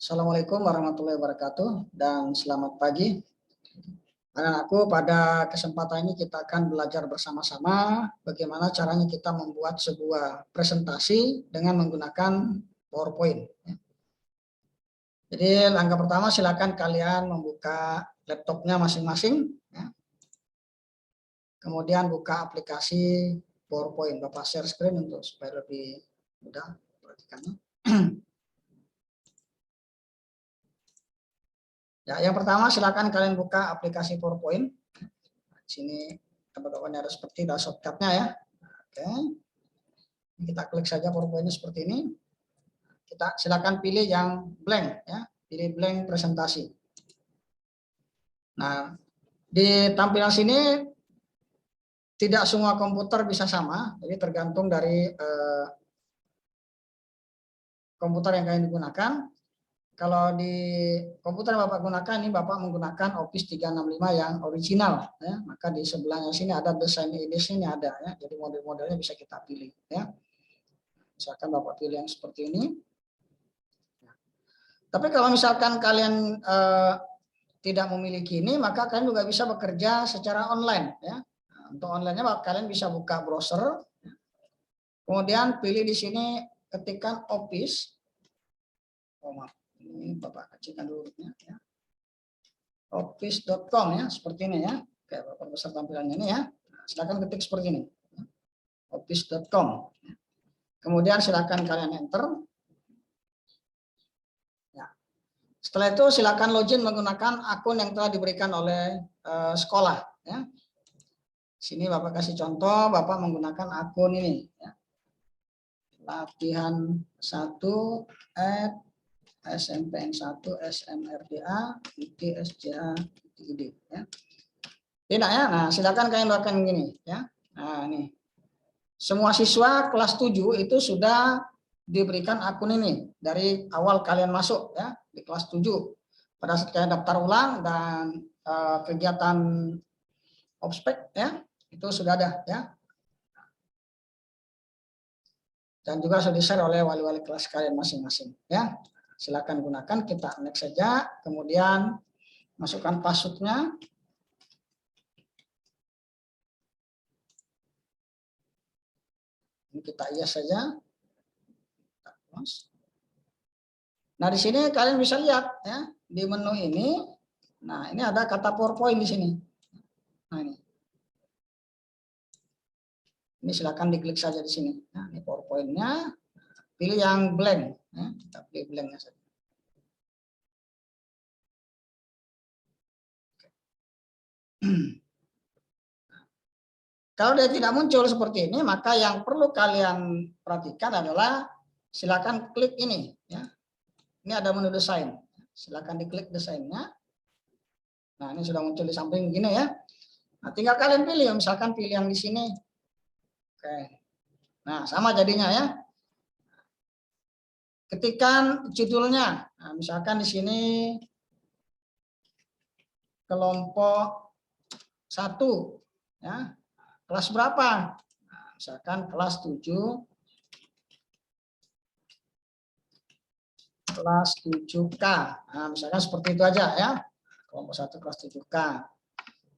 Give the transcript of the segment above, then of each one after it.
Assalamualaikum warahmatullahi wabarakatuh dan selamat pagi. Anak-anakku, pada kesempatan ini kita akan belajar bersama-sama bagaimana caranya kita membuat sebuah presentasi dengan menggunakan PowerPoint. Jadi langkah pertama, silakan kalian membuka laptopnya masing-masing. Kemudian buka aplikasi PowerPoint. Bapak share screen untuk supaya lebih mudah perhatikannya. Ya, yang pertama silakan kalian buka aplikasi PowerPoint. Di sini teman-teman harus seperti shortcut-nya ya. Oke. Kita klik saja PowerPoint-nya seperti ini. Kita silakan pilih yang blank ya, pilih blank presentasi. Nah, di tampilan sini tidak semua komputer bisa sama, jadi tergantung dari komputer yang kalian gunakan. Kalau di komputer Bapak gunakan, ini Bapak menggunakan Office 365 yang original ya, maka di sebelahnya sini ada desain edition-nya ada ya. Jadi model-modelnya bisa kita pilih ya. Misalkan Bapak pilih yang seperti ini. Tapi kalau misalkan kalian tidak memiliki ini, maka kalian juga bisa bekerja secara online ya. Nah, untuk online-nya kalian bisa buka browser. Kemudian pilih di sini ketikkan Office. Oh, maaf. Ini Bapak kecilkan dulu ya. Office.com ya, seperti ini ya. Kayak Bapak besar tampilannya ini ya. Nah, silakan ketik seperti ini. Office.com. Kemudian silakan kalian enter. Ya. Setelah itu silakan login menggunakan akun yang telah diberikan oleh sekolah ya. Sini Bapak kasih contoh, Bapak menggunakan akun ini ya. Latihan 1 SMPN1 SMRDA ITSJA ITID ya. Tidak ya. Nah, silakan kalian lakukan gini ya. Nah, ini. Semua siswa kelas 7 itu sudah diberikan akun ini dari awal kalian masuk ya di kelas 7. Pada saat kalian daftar ulang dan kegiatan ospek ya, itu sudah ada ya. Dan juga sudah di-share oleh wali-wali kelas kalian masing-masing ya. Silakan gunakan, kita next saja, kemudian masukkan password-nya. Ini kita yes saja. Nah, di sini kalian bisa lihat ya, di menu ini. Nah, ini ada kata PowerPoint di sini. Nah, ini silakan diklik saja di sini. Nah, ini PowerPoint-nya. Pilih yang blank ya, kita pilih blank saja. Kalau dia tidak muncul seperti ini, maka yang perlu kalian perhatikan adalah silakan klik ini ya. Ini ada menu desain. Silakan diklik desainnya. Nah, ini sudah muncul di samping gini ya. Nah, tinggal kalian pilih, misalkan pilih yang di sini. Oke. Nah, sama jadinya ya. Ketikkan judulnya. Nah, misalkan di sini kelompok 1 ya. Kelas berapa? Nah, misalkan kelas 7. Kelas 7K. Nah, misalkan seperti itu aja ya. Kelompok 1 kelas 7K.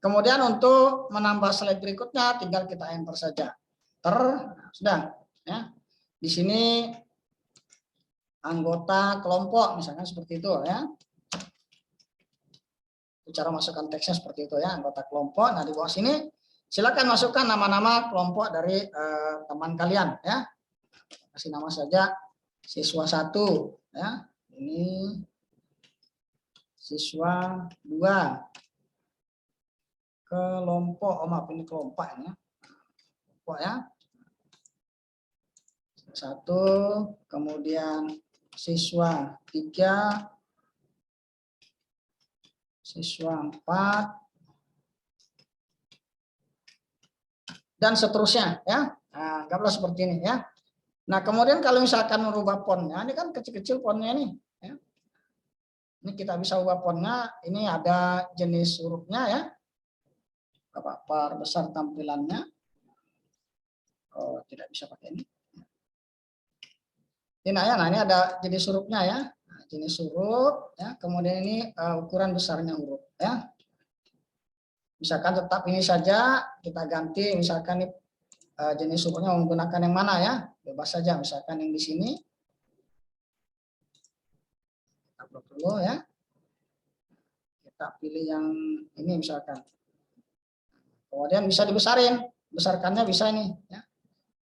Kemudian untuk menambah slide berikutnya tinggal kita enter saja. Sudah ya. Di sini anggota kelompok misalkan seperti itu ya. Cara masukkan teksnya seperti itu ya, anggota kelompok. Nah, di bawah sini silakan masukkan nama-nama kelompok dari teman kalian ya. Kasih nama saja siswa 1 ya. Ini siswa 2. Kelompok, oh maaf ini kelompok ya. Kelompok ya. 1, kemudian siswa 3, siswa 4, dan seterusnya ya. Nah, gambar seperti ini ya. Nah, kemudian kalau misalkan merubah fontnya, ini kan kecil-kecil fontnya ini ya. Ini kita bisa ubah fontnya, ini ada jenis hurufnya ya. Bapak perbesar tampilannya. Oh, tidak bisa pakai ini. Ini ya, nah ini ada jenis hurufnya ya. Nah, jenis huruf, ya. Kemudian ini ukuran besarnya huruf, ya. Misalkan tetap ini saja, kita ganti, misalkan ini jenis hurufnya menggunakan yang mana ya, bebas saja, misalkan yang di sini, kita blok dulu ya, kita pilih yang ini misalkan, kemudian bisa dibesarin, besarkannya bisa ini, ya,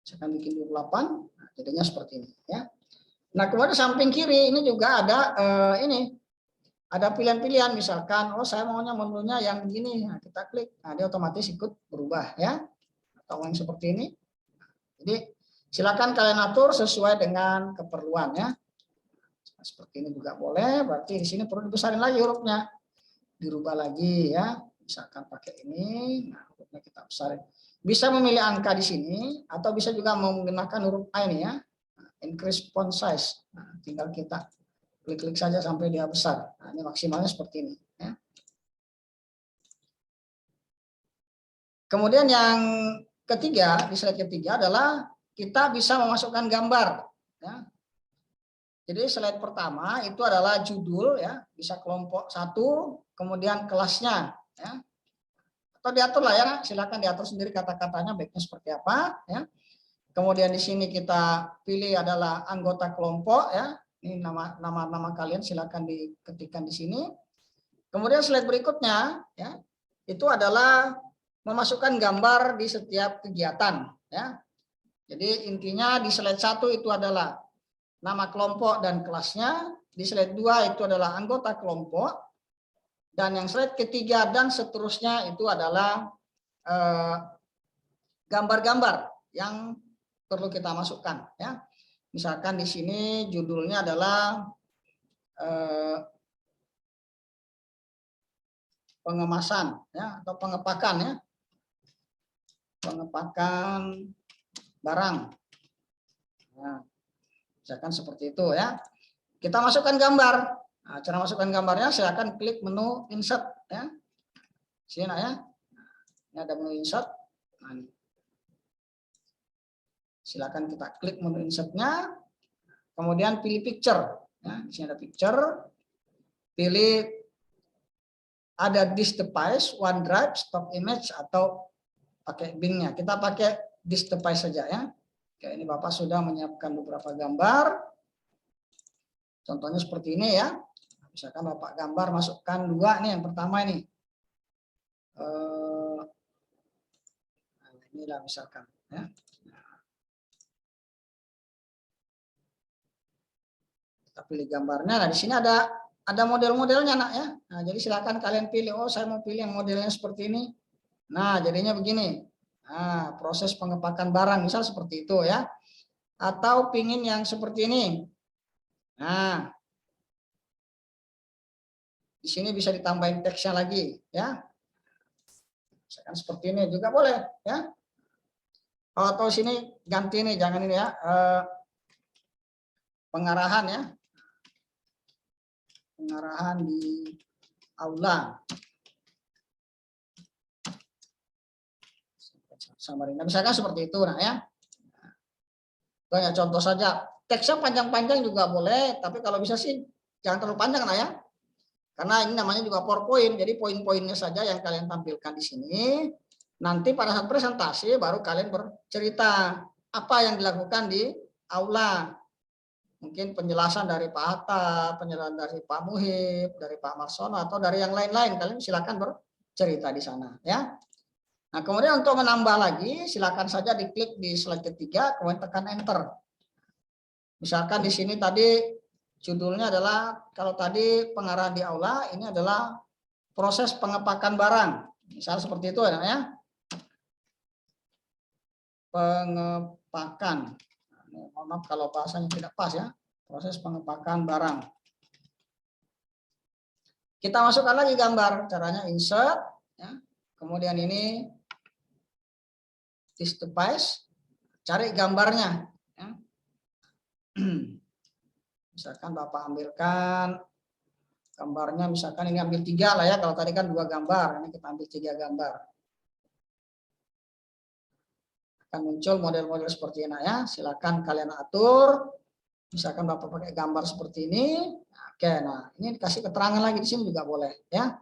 misalkan bikin 28, nah, jadinya seperti ini, ya. Nah kemudian samping kiri ini juga ada ini. Ada pilihan-pilihan, misalkan, oh saya maunya menunya yang begini, nah, kita klik, nah dia otomatis ikut berubah ya, atau yang seperti ini. Jadi silakan kalian atur sesuai dengan keperluan ya. Nah, seperti ini juga boleh, berarti di sini perlu dibesarin lagi hurufnya, dirubah lagi ya, misalkan pakai ini, nah hurufnya kita besarin. Bisa memilih angka di sini, atau bisa juga menggunakan huruf A ini ya, increase font size, nah, tinggal kita klik-klik saja sampai dia besar. Nah, ini maksimalnya seperti ini. Ya. Kemudian yang ketiga, di slide ketiga adalah kita bisa memasukkan gambar. Ya. Jadi slide pertama itu adalah judul, ya, bisa kelompok 1, kemudian kelasnya. Ya. Atau diatur lah ya, silakan diatur sendiri kata-katanya baiknya seperti apa. Ya. Kemudian di sini kita pilih adalah anggota kelompok, ya. Ini nama kalian silakan diketikkan di sini. Kemudian slide berikutnya ya, itu adalah memasukkan gambar di setiap kegiatan ya. Jadi intinya di slide 1 itu adalah nama kelompok dan kelasnya, di slide 2 itu adalah anggota kelompok, dan yang slide ketiga dan seterusnya itu adalah gambar-gambar yang perlu kita masukkan ya. Misalkan di sini judulnya adalah pengemasan ya, atau pengepakan ya, pengepakan barang. Nah, misalkan seperti itu ya. Kita masukkan gambar. Nah, cara masukkan gambarnya silakan klik menu insert ya. Sini ya. Ini ada menu insert. Nah, silakan kita klik menu insertnya. Kemudian pilih picture. Ya, di sini ada picture. Pilih ada disk device, OneDrive, stock image, atau pakai Bing-nya. Kita pakai disk device saja ya. Oke, ini Bapak sudah menyiapkan beberapa gambar. Contohnya seperti ini ya. Misalkan Bapak gambar masukkan 2 nih, yang pertama ini. Nah, inilah misalkan ya. Kita pilih gambarnya. Nah, di sini ada model-modelnya nak ya. Nah, jadi silakan kalian pilih. Oh, saya mau pilih yang modelnya seperti ini. Nah, jadinya begini. Nah, proses pengepakan barang misal seperti itu ya. Atau pingin yang seperti ini. Nah, di sini bisa ditambahin teksnya lagi ya. Misalkan seperti ini juga boleh ya. Atau sini ganti nih, jangan ini ya. Pengarahan ya. Pengarahan di aula. Samarinda misalkan seperti itu nah ya. Banyak contoh saja. Teksnya panjang-panjang juga boleh, tapi kalau bisa sih jangan terlalu panjang nah ya. Karena ini namanya juga PowerPoint, jadi poin-poinnya saja yang kalian tampilkan di sini. Nanti pada saat presentasi baru kalian bercerita apa yang dilakukan di aula. Mungkin penjelasan dari Pak Hatta, penjelasan dari Pak Muhib, dari Pak Marsono, atau dari yang lain-lain. Kalian silakan bercerita di sana ya. Nah, kemudian untuk menambah lagi, silakan saja diklik di slide ketiga, kemudian tekan enter. Misalkan di sini tadi judulnya adalah, kalau tadi pengarahan di aula, ini adalah proses pengepakan barang. Misal seperti itu ya. Pengepakan. Mohon maaf kalau bahasanya tidak pas ya. Proses pengepakan barang. Kita masukkan lagi gambar. Caranya insert. Ya. Kemudian ini disk device, cari gambarnya. Ya. Misalkan Bapak ambilkan gambarnya, misalkan ini ambil 3 lah ya, kalau tadi kan 2 gambar, ini kita ambil 3 gambar. Akan muncul model-model seperti ini ya, silakan kalian atur Misalkan Bapak pakai gambar seperti ini, oke, nah ini dikasih keterangan lagi di sini juga boleh, ya.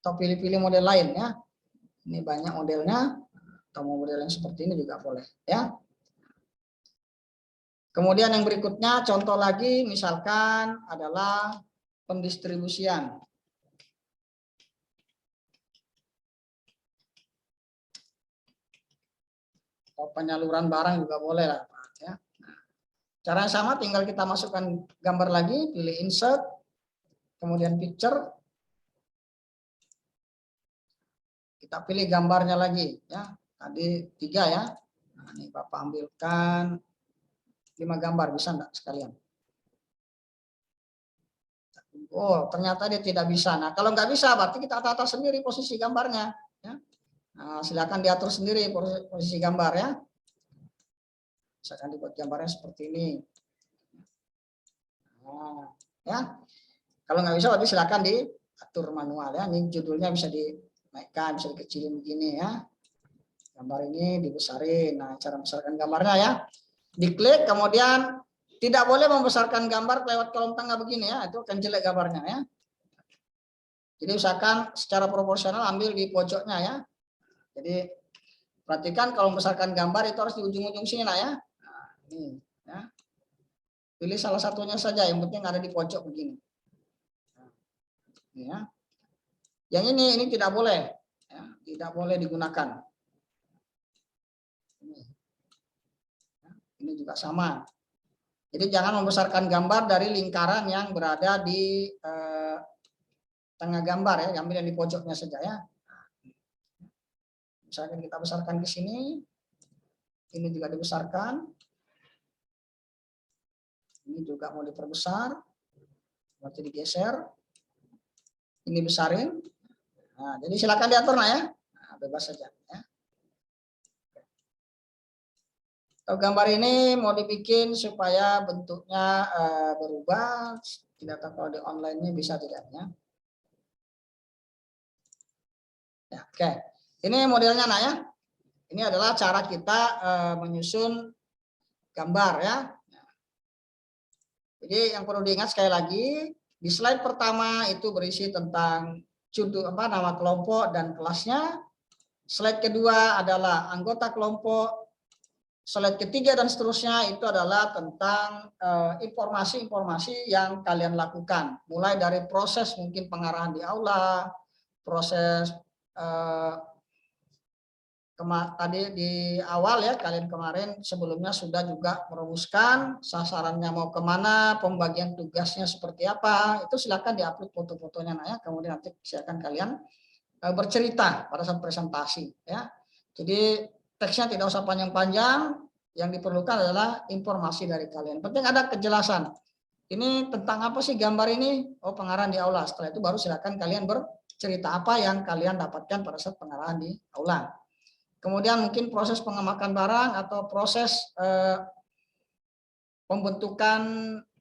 Atau pilih-pilih model lain, ya. Ini banyak modelnya, atau model yang seperti ini juga boleh, ya. Kemudian yang berikutnya, contoh lagi, misalkan adalah pendistribusian. Atau penyaluran barang juga boleh lah, ya. Cara yang sama, tinggal kita masukkan gambar lagi, pilih insert, kemudian picture, kita pilih gambarnya lagi, ya. Tadi 3 ya. Nah, ini Bapak ambilkan 5 gambar, bisa enggak sekalian? Oh, ternyata dia tidak bisa. Nah, kalau nggak bisa, berarti kita tata sendiri posisi gambarnya, ya. Nah, silakan diatur sendiri posisi gambar, ya. Misalkan dibuat gambarnya seperti ini. Nah, ya. Kalau nggak bisa, berarti silakan diatur manual, ya. Ini judulnya bisa dinaikkan, bisa dikecilin begini, ya. Gambar ini dibesarin. Nah, cara membesarkan gambarnya, ya. Diklik, kemudian tidak boleh membesarkan gambar lewat kolom tengah begini, ya. Itu akan jelek gambarnya, ya. Jadi usahakan secara proporsional ambil di pojoknya, ya. Jadi perhatikan kalau membesarkan gambar itu harus di ujung-ujung sini, nah, ya. Nah, ini, ya. Pilih salah satunya saja, yang penting ada di pojok begini. Nah, ini, ya. Yang ini tidak boleh, ya. Tidak boleh digunakan. Ini juga sama. Jadi jangan membesarkan gambar dari lingkaran yang berada di tengah gambar, ya, ambil yang di pojoknya saja, ya. Misalkan kita besarkan ke sini, ini juga dibesarkan, ini juga mau diperbesar, berarti digeser, ini besarin. Nah, jadi silakan diatur, nah, ya. Nah, bebas saja, ya. Gambar ini mau dibikin supaya bentuknya berubah, tidak tahu kalau di online-nya bisa tidaknya. Ya, oke. Ini modelnya, nah, ya. Ini adalah cara kita menyusun gambar, ya. Jadi yang perlu diingat sekali lagi, di slide pertama itu berisi tentang judul nama kelompok dan kelasnya. Slide kedua adalah anggota kelompok. Slide ketiga dan seterusnya itu adalah tentang informasi-informasi yang kalian lakukan. Mulai dari proses mungkin pengarahan di aula, proses tadi di awal, ya, kalian kemarin sebelumnya sudah juga merumuskan sasarannya mau kemana, pembagian tugasnya seperti apa, itu silakan diupload foto-fotonya, nah, ya. Kemudian nanti silakan kalian bercerita pada saat presentasi, ya. Jadi teksnya tidak usah panjang-panjang, yang diperlukan adalah informasi dari kalian. Penting ada kejelasan. Ini tentang apa sih gambar ini? Oh, pengarahan di aula. Setelah itu baru silakan kalian bercerita apa yang kalian dapatkan pada saat pengarahan di aula. Kemudian mungkin proses pengemakan barang atau proses pembentukan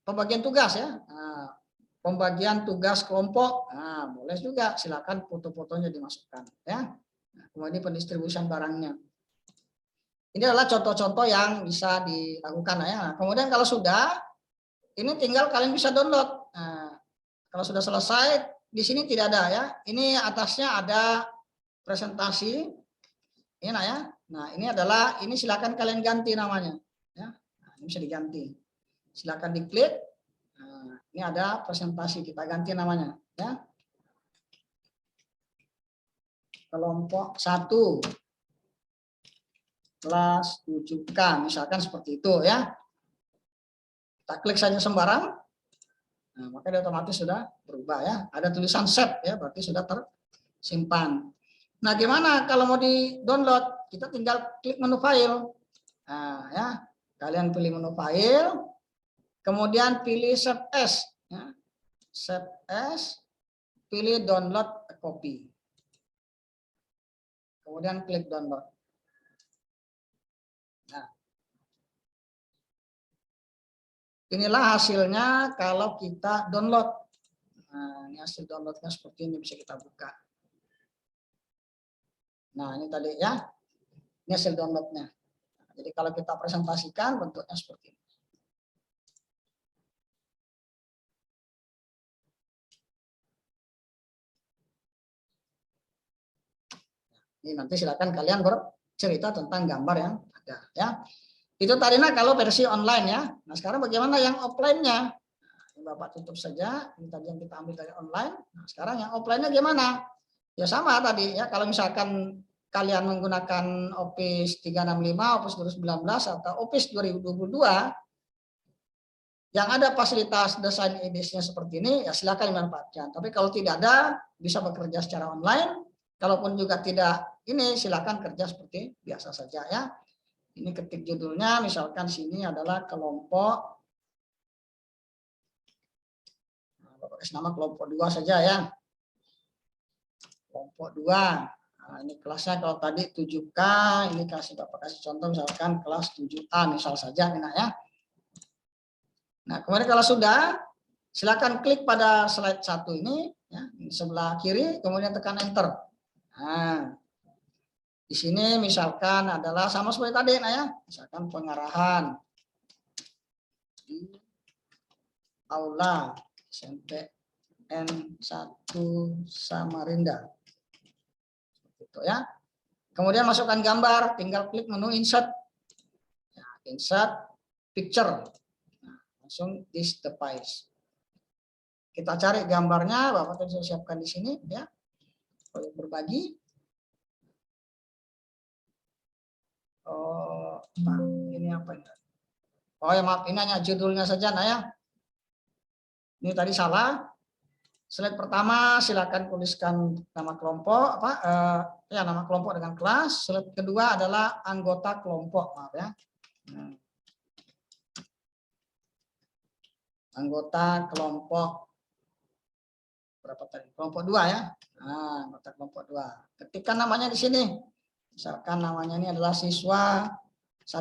pembagian tugas, ya. Nah, pembagian tugas kelompok, nah, boleh juga, silakan foto-fotonya dimasukkan, ya. Nah, kemudian pendistribusian barangnya. Ini adalah contoh-contoh yang bisa dilakukan, ya. Nah, kemudian kalau sudah, ini tinggal kalian bisa download. Nah, kalau sudah selesai, di sini tidak ada, ya. Ini atasnya ada presentasi. Ini, nah, ya. Nah, ini silakan kalian ganti namanya, ya. Nah, ini bisa diganti. Silakan diklik. Nah, ini ada presentasi, kita ganti namanya, ya. Kelompok 1 kelas 7K misalkan seperti itu, ya. Kita klik saja sembarang. Nah, maka dia otomatis sudah berubah, ya. Ada tulisan save, ya, berarti sudah tersimpan. Nah, gimana kalau mau di-download? Kita tinggal klik menu file. Nah, ya, kalian pilih menu file, kemudian pilih save as, ya. Save as, pilih download a copy. Kemudian klik download. Nah, inilah hasilnya kalau kita download. Nah, ini hasil downloadnya seperti ini, bisa kita buka. Nah, ini tadi, ya. Ini hasil downloadnya. Jadi kalau kita presentasikan bentuknya seperti ini. Ini nanti silakan kalian bercerita tentang gambar yang ada ya. Itu tadi kalau versi online ya. Nah, sekarang bagaimana yang offline-nya? Bapak tutup saja. Ini tadi yang kita ambil dari online. Nah, sekarang yang offline-nya gimana? Ya sama tadi ya. Kalau misalkan kalian menggunakan Office 365, Office 2019 atau Office 2022 yang ada fasilitas desain edisnya seperti ini, ya silakan dimanfaatkan. Tapi kalau tidak ada, bisa bekerja secara online. Kalaupun juga tidak ini, silakan kerja seperti biasa saja ya. Ini ketik judulnya, misalkan sini adalah kelompok, Bapak kasih nama kelompok 2 saja ya. Kelompok 2. Nah, ini kelasnya kalau tadi 7K, ini Bapak kasih contoh misalkan kelas 7A misal saja ya. Nah, kemudian kalau sudah, silakan klik pada slide 1 ini ya, di sebelah kiri, kemudian tekan enter. Nah, di sini misalkan adalah sama seperti tadi ya, misalkan pengarahan di aula SMP N1 Samarinda. Gitu ya. Kemudian masukkan gambar, tinggal klik menu insert. Ya, insert picture. Nah, langsung this device. Kita cari gambarnya, Bapak tadi saya siapkan di sini ya. Boleh berbagi. Oh, ini apa ini? Oh ya maaf, ini hanya judulnya saja ya. Ini tadi salah. Slide pertama silakan tuliskan nama kelompok ya nama kelompok dengan kelas. Slide kedua adalah anggota kelompok, maaf ya. Anggota kelompok berapa tadi? Kelompok 2 ya. Nah, anggota kelompok 2. Ketikkan namanya di sini. Misalkan namanya ini adalah siswa 1.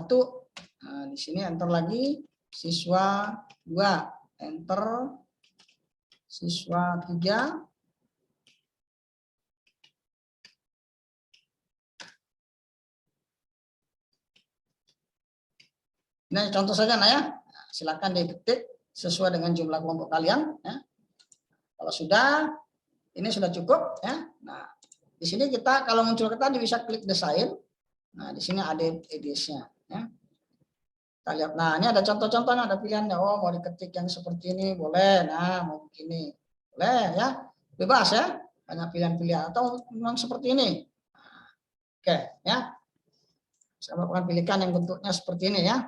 Nah, di sini enter lagi siswa 2, enter siswa 3. Nah, contoh saja ya. Silakan diketik sesuai dengan jumlah kelompok kalian ya. Kalau sudah, ini sudah cukup ya. Nah, di sini kita kalau muncul ke tadi bisa klik desain. Nah, di sini ada edisnya ya. Kita lihat. Nah, ini ada contoh-contohnya, ada pilihannya. Oh, mau diketik yang seperti ini boleh. Nah, mau begini boleh ya. Bebas ya. Banyak pilihan-pilihan atau memang seperti ini. Nah, oke ya. Saya akan pilihkan yang bentuknya seperti ini ya.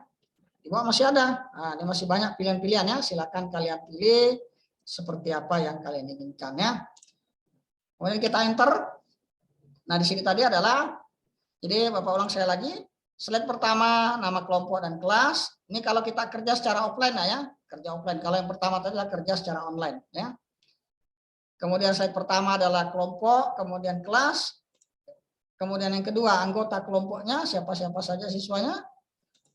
Di bawah masih ada. Nah, ini masih banyak pilihan-pilihan ya. Silakan kalian pilih seperti apa yang kalian inginkan ya. Kemudian kita enter. Nah, di sini tadi adalah, jadi Bapak ulang saya lagi. Slide pertama nama kelompok dan kelas. Ini kalau kita kerja secara offline ya, kerja offline. Kalau yang pertama tadi adalah kerja secara online ya. Kemudian slide pertama adalah kelompok, kemudian kelas. Kemudian yang kedua anggota kelompoknya, siapa-siapa saja siswanya.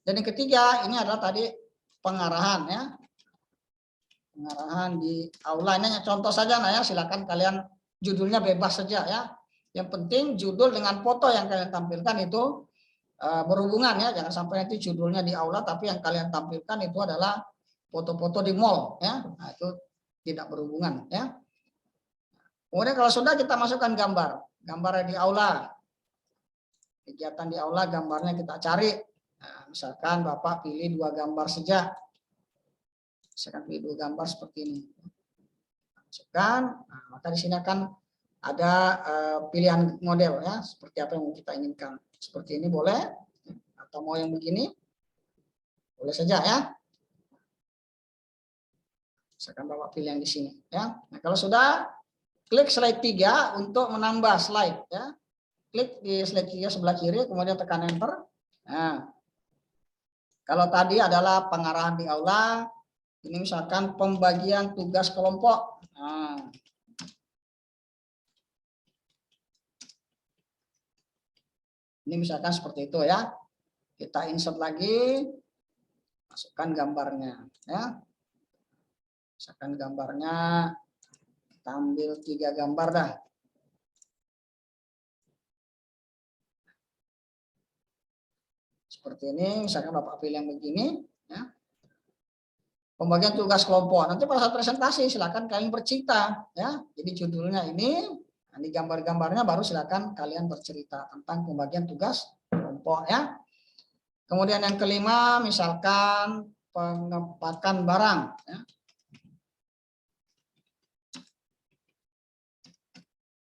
Dan yang ketiga ini adalah tadi pengarahan ya. Pengarahan di aula. Ini contoh saja ya, silakan kalian judulnya bebas saja ya. Yang penting judul dengan foto yang kalian tampilkan itu berhubungan ya, jangan sampai nanti judulnya di aula tapi yang kalian tampilkan itu adalah foto-foto di mall ya. Nah, itu tidak berhubungan ya. Kemudian kalau sudah kita masukkan gambarnya di aula. Kegiatan di aula gambarnya kita cari. Nah, misalkan Bapak pilih 2 gambar saja. Saya akan pilih 2 gambar seperti ini. Masukkan, nah, maka di sini akan ada pilihan model ya, seperti apa yang kita inginkan. Seperti ini boleh, atau mau yang begini, boleh saja ya. Misalkan Bapak pilih yang di sini ya. Nah, kalau sudah, klik slide 3 untuk menambah slide ya. Klik di slide 3 sebelah kiri, kemudian tekan enter. Nah, kalau tadi adalah pengarahan di aula, ini misalkan pembagian tugas kelompok. Nah, ini misalkan seperti itu ya. Kita insert lagi, masukkan gambarnya ya. Misalkan gambarnya, kita ambil 3 gambar dah. Seperti ini, misalkan Bapak pilih yang begini ya. Pembagian tugas kelompok. Nanti pada saat presentasi silakan kalian bercerita ya. Jadi judulnya ini, Nah, di gambar-gambarnya baru silakan kalian bercerita tentang pembagian tugas kelompok ya. Kemudian yang kelima, misalkan pengepakan barang. Ya.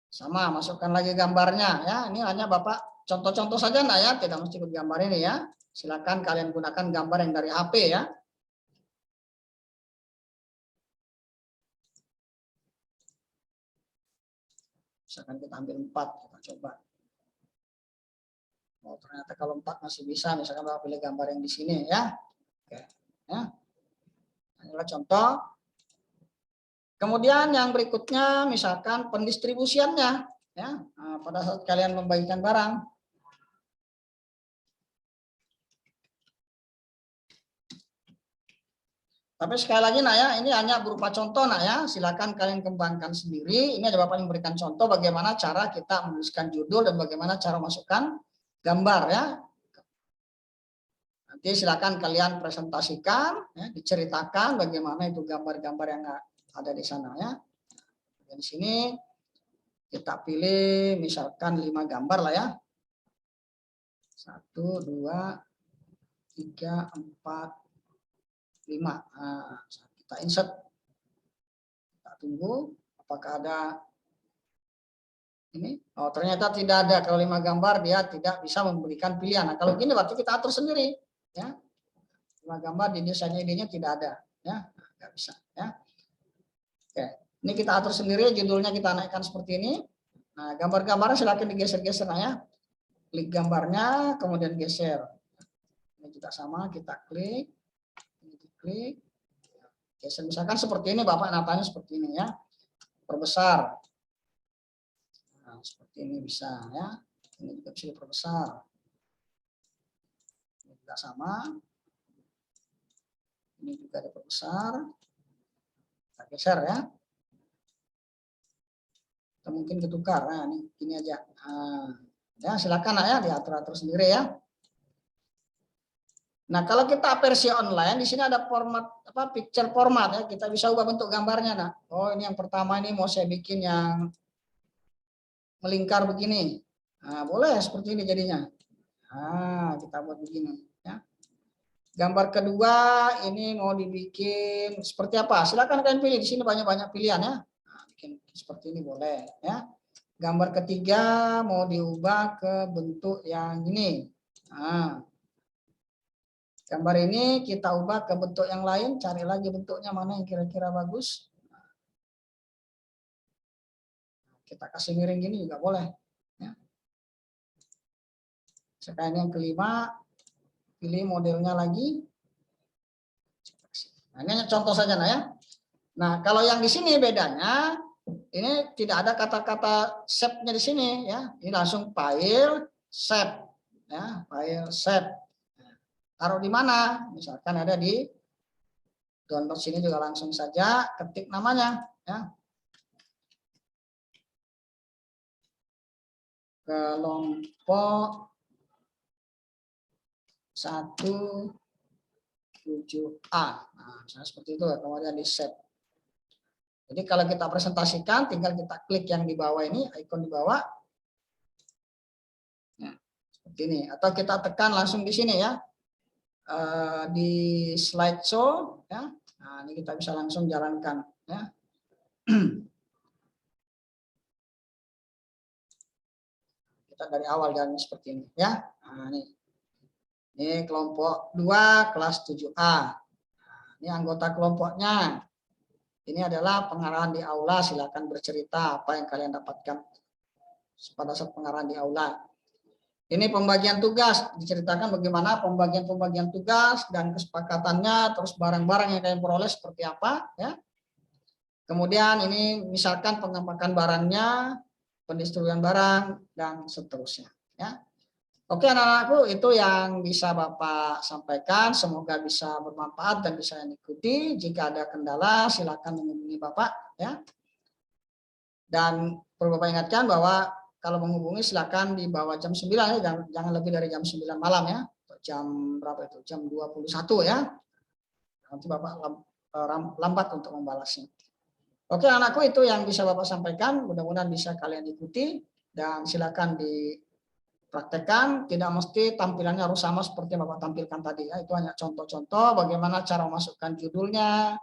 Sama, masukkan lagi gambarnya ya. Ini hanya Bapak contoh-contoh saja enggak ya, tidak mesti gambar ini ya. Silakan kalian gunakan gambar yang dari HP ya. Misalkan kita ambil 4, kita coba. Oh, ternyata kalau 4 masih bisa, misalkan Bapak pilih gambar yang di sini ya. Oke. Ya. Inilah contoh. Kemudian yang berikutnya misalkan pendistribusiannya ya. Nah, pada saat kalian membagikan barang. Tapi sekali lagi nak ya, ini hanya berupa contoh nak ya. Silakan kalian kembangkan sendiri. Ini ada Bapak yang memberikan contoh bagaimana cara kita menuliskan judul dan bagaimana cara masukkan gambar ya. Nanti silakan kalian presentasikan, ya, diceritakan bagaimana itu gambar-gambar yang ada di sana ya. Dan di sini kita pilih misalkan 5 gambar lah ya. 1, 2, 3, 4, 5. Nah, kita insert. Kita tunggu apakah ada ini. Oh, ternyata tidak ada. Kalau 5 gambar dia tidak bisa memberikan pilihan. Nah, kalau gini berarti kita atur sendiri ya. 5 gambar di desain ID-nya tidak ada ya. Nggak bisa ya. Oke. Ini kita atur sendiri, judulnya kita naikkan seperti ini. Nah, gambar-gambarnya silakan digeser-geser nah ya. Klik gambarnya, kemudian geser. Ini juga sama, kita klik. Ini diklik. Geser misalkan seperti ini, Bapak natanya seperti ini ya. Perbesar. Nah, seperti ini bisa ya. Ini juga bisa diperbesar. Ini juga sama. Ini juga diperbesar. Kita geser ya. Atau mungkin ketukar. Nah, ini aja. Nah, ya silakan ya diatur-atur sendiri ya. Nah, kalau kita versi online di sini ada format apa picture format ya, kita bisa ubah bentuk gambarnya nah. Oh, ini yang pertama ini mau saya bikin yang melingkar begini. Nah, boleh seperti ini jadinya. Nah, kita buat begini ya. Gambar kedua ini mau dibikin seperti apa? Silakan kalian pilih, di sini banyak-banyak pilihan ya. Nah, bikin seperti ini boleh ya. Gambar ketiga mau diubah ke bentuk yang ini. Nah, gambar ini kita ubah ke bentuk yang lain, cari lagi bentuknya mana yang kira-kira bagus. Kita kasih miring gini juga boleh. Ya. Sekarang yang kelima, pilih modelnya lagi. Nah, ini contoh saja nah ya. Nah, kalau yang di sini bedanya, ini tidak ada kata-kata save-nya di sini ya. Ini langsung file save ya, file save. Taruh di mana? Misalkan ada di download sini juga langsung saja ketik namanya ya. Kelompok 17A. Nah, misalnya seperti itu kemudian di save. Jadi kalau kita presentasikan tinggal kita klik yang di bawah ini, ikon di bawah. Nah, seperti ini atau kita tekan langsung di sini ya. Di slideshow ya. Nah, ini kita bisa langsung jalankan ya. Kita dari awal jalan seperti ini ya. Nah, ini kelompok 2 kelas 7A. Nah, ini anggota kelompoknya. Ini adalah pengarahan di aula, silakan bercerita apa yang kalian dapatkan pada saat pengarahan di aula. Ini pembagian tugas, diceritakan bagaimana pembagian tugas dan kesepakatannya, terus barang-barang yang kalian peroleh seperti apa ya. Kemudian ini misalkan pengepakan barangnya, pendistribusian barang dan seterusnya ya. Oke anak-anakku, itu yang bisa Bapak sampaikan, semoga bisa bermanfaat dan bisa diikuti. Jika ada kendala silakan menghubungi Bapak ya. Dan perlu Bapak ingatkan bahwa kalau menghubungi silakan di bawah jam 9 ya, jangan lebih dari jam 9 malam ya. Jam berapa itu? Jam 21 ya. Nanti Bapak lambat untuk membalasnya. Oke anakku, itu yang bisa Bapak sampaikan, mudah-mudahan bisa kalian ikuti dan silakan dipraktekkan, tidak mesti tampilannya harus sama seperti yang Bapak tampilkan tadi ya, itu hanya contoh-contoh bagaimana cara memasukkan judulnya,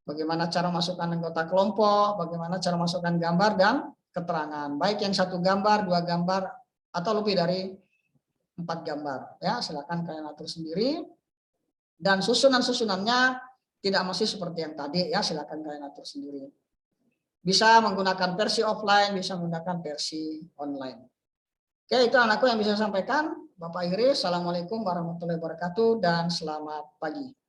bagaimana cara masukkan anggota kelompok, bagaimana cara masukkan gambar dan keterangan, baik yang 1 gambar, 2 gambar, atau lebih dari 4 gambar ya, silakan kalian atur sendiri. Dan susunan-susunannya tidak mesti seperti yang tadi ya, silakan kalian atur sendiri. Bisa menggunakan versi offline, bisa menggunakan versi online. Oke, itu anakku yang bisa saya sampaikan. Bapak akhiri, Assalamualaikum warahmatullahi wabarakatuh dan selamat pagi.